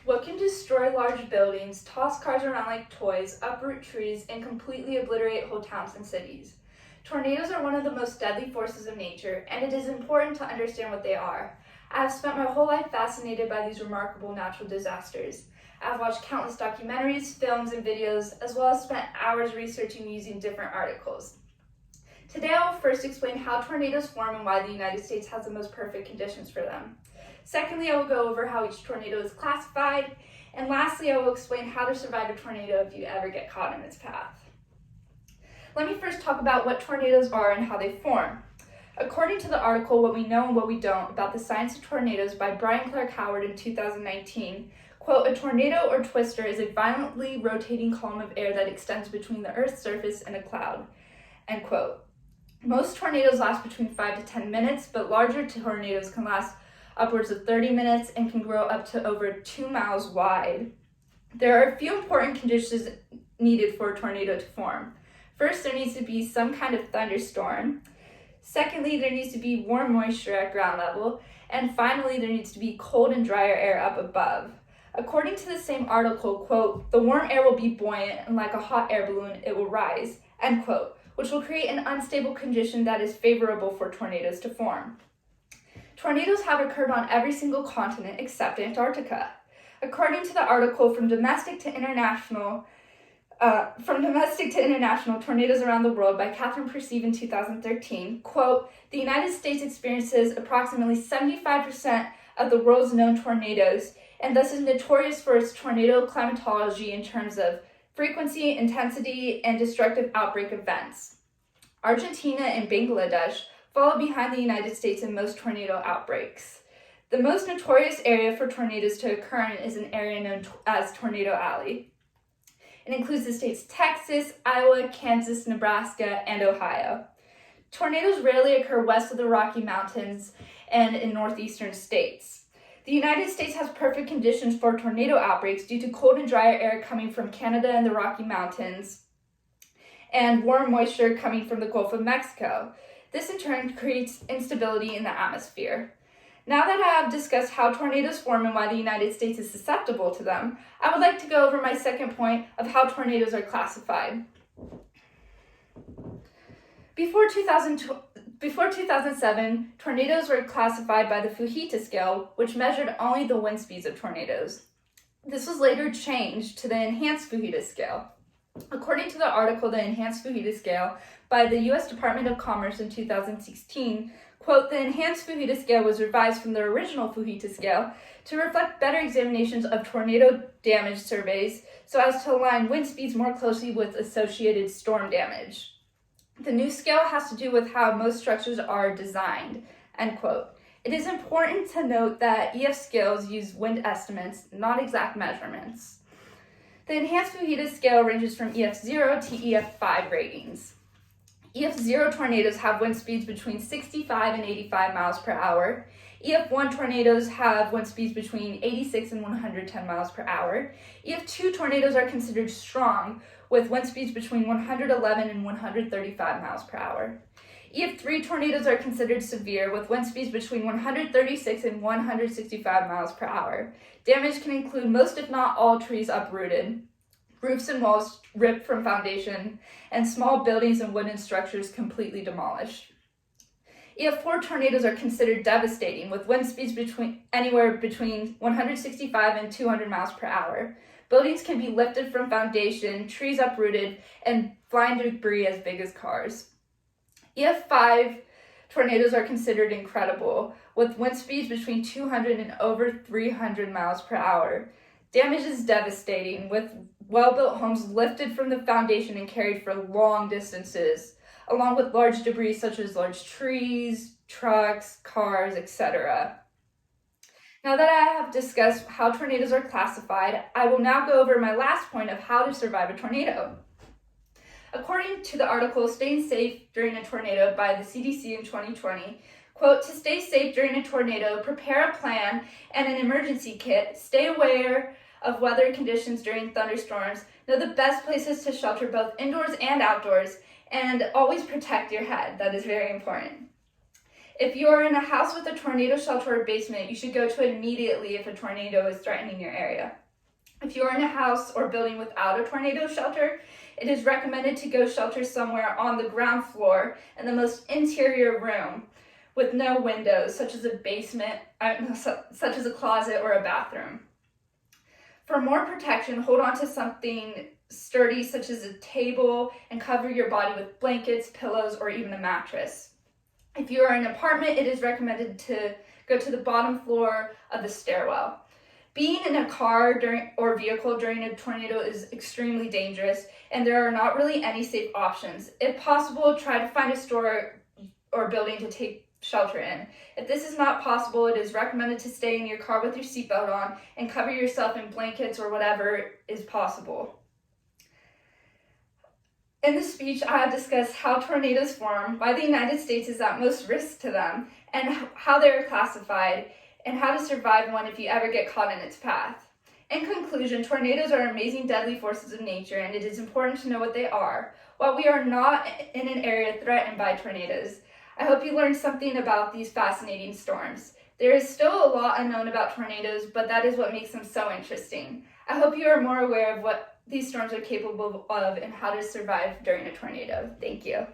What can destroy large buildings, toss cars around like toys, uproot trees, and completely obliterate whole towns and cities? Tornadoes are one of the most deadly forces of nature, and it is important to understand what they are. I have spent my whole life fascinated by these remarkable natural disasters. I have watched countless documentaries, films, and videos, as well as spent hours researching using different articles. Today I will first explain how tornadoes form and why the United States has the most perfect conditions for them. Secondly, I will go over how each tornado is classified. And lastly, I will explain how to survive a tornado if you ever get caught in its path. Let me first talk about what tornadoes are and how they form. According to the article, What We Know and What We Don't About the Science of Tornadoes by Brian Clark Howard in 2019, quote, "A tornado or twister is a violently rotating column of air that extends between the Earth's surface and a cloud," end quote. Most tornadoes last between 5 to 10 minutes, but larger tornadoes can last upwards of 30 minutes and can grow up to over 2 miles wide. There are a few important conditions needed for a tornado to form. First, there needs to be some kind of thunderstorm. Secondly, there needs to be warm moisture at ground level. And finally, there needs to be cold and drier air up above. According to the same article, quote, "The warm air will be buoyant and like a hot air balloon, it will rise," end quote, which will create an unstable condition that is favorable for tornadoes to form. Tornadoes have occurred on every single continent except Antarctica. According to the article From Domestic to International, Tornadoes Around the World by Catherine Perceive in 2013, quote, "The United States experiences approximately 75% of the world's known tornadoes and thus is notorious for its tornado climatology in terms of frequency, intensity, and destructive outbreak events. Argentina and Bangladesh follow behind the United States in most tornado outbreaks. The most notorious area for tornadoes to occur in is an area known as Tornado Alley. It includes the states Texas, Iowa, Kansas, Nebraska, and Ohio. Tornadoes rarely occur west of the Rocky Mountains and in northeastern states. The United States has perfect conditions for tornado outbreaks due to cold and drier air coming from Canada and the Rocky Mountains, and warm moisture coming from the Gulf of Mexico. This in turn creates instability in the atmosphere. Now that I have discussed how tornadoes form and why the United States is susceptible to them, I would like to go over my second point of how tornadoes are classified. Before 2007, tornadoes were classified by the Fujita scale, which measured only the wind speeds of tornadoes. This was later changed to the Enhanced Fujita scale. According to the article, The Enhanced Fujita Scale, by the U.S. Department of Commerce in 2016, quote, "The Enhanced Fujita Scale was revised from the original Fujita Scale to reflect better examinations of tornado damage surveys so as to align wind speeds more closely with associated storm damage. The new scale has to do with how most structures are designed," end quote. It is important to note that EF scales use wind estimates, not exact measurements. The Enhanced Fujita Scale ranges from EF0 to EF5 ratings. EF0 tornadoes have wind speeds between 65 and 85 miles per hour. EF1 tornadoes have wind speeds between 86 and 110 miles per hour. EF2 tornadoes are considered strong, with wind speeds between 111 and 135 miles per hour. EF3 tornadoes are considered severe, with wind speeds between 136 and 165 miles per hour. Damage can include most, if not all, trees uprooted, roofs and walls ripped from foundation, and small buildings and wooden structures completely demolished. EF4 tornadoes are considered devastating, with wind speeds anywhere between 165 and 200 miles per hour. Buildings can be lifted from foundation, trees uprooted, and flying debris as big as cars. EF5 tornadoes are considered incredible, with wind speeds between 200 and over 300 miles per hour. Damage is devastating, with well-built homes lifted from the foundation and carried for long distances, along with large debris such as large trees, trucks, cars, etc. Now that I have discussed how tornadoes are classified, I will now go over my last point of how to survive a tornado. According to the article Staying Safe During a Tornado by the CDC in 2020, quote, "To stay safe during a tornado, prepare a plan and an emergency kit, stay aware of weather conditions during thunderstorms, know the best places to shelter both indoors and outdoors, and always protect your head." That is very important. If you are in a house with a tornado shelter or basement, you should go to it immediately if a tornado is threatening your area. If you are in a house or building without a tornado shelter, it is recommended to go shelter somewhere on the ground floor in the most interior room with no windows, such as a basement, such as a closet or a bathroom. For more protection, hold on to something sturdy, such as a table, and cover your body with blankets, pillows, or even a mattress. If you are in an apartment, it is recommended to go to the bottom floor of the stairwell. Being in a car or vehicle during a tornado is extremely dangerous, and there are not really any safe options. If possible, try to find a store or building to take shelter in. If this is not possible, it is recommended to stay in your car with your seatbelt on and cover yourself in blankets or whatever is possible. In this speech, I have discussed how tornadoes form, why the United States is at most risk to them, and how they are classified, and how to survive one if you ever get caught in its path. In conclusion, tornadoes are amazing, deadly forces of nature, and it is important to know what they are. While we are not in an area threatened by tornadoes, I hope you learned something about these fascinating storms. There is still a lot unknown about tornadoes, but that is what makes them so interesting. I hope you are more aware of what these storms are capable of and how to survive during a tornado. Thank you.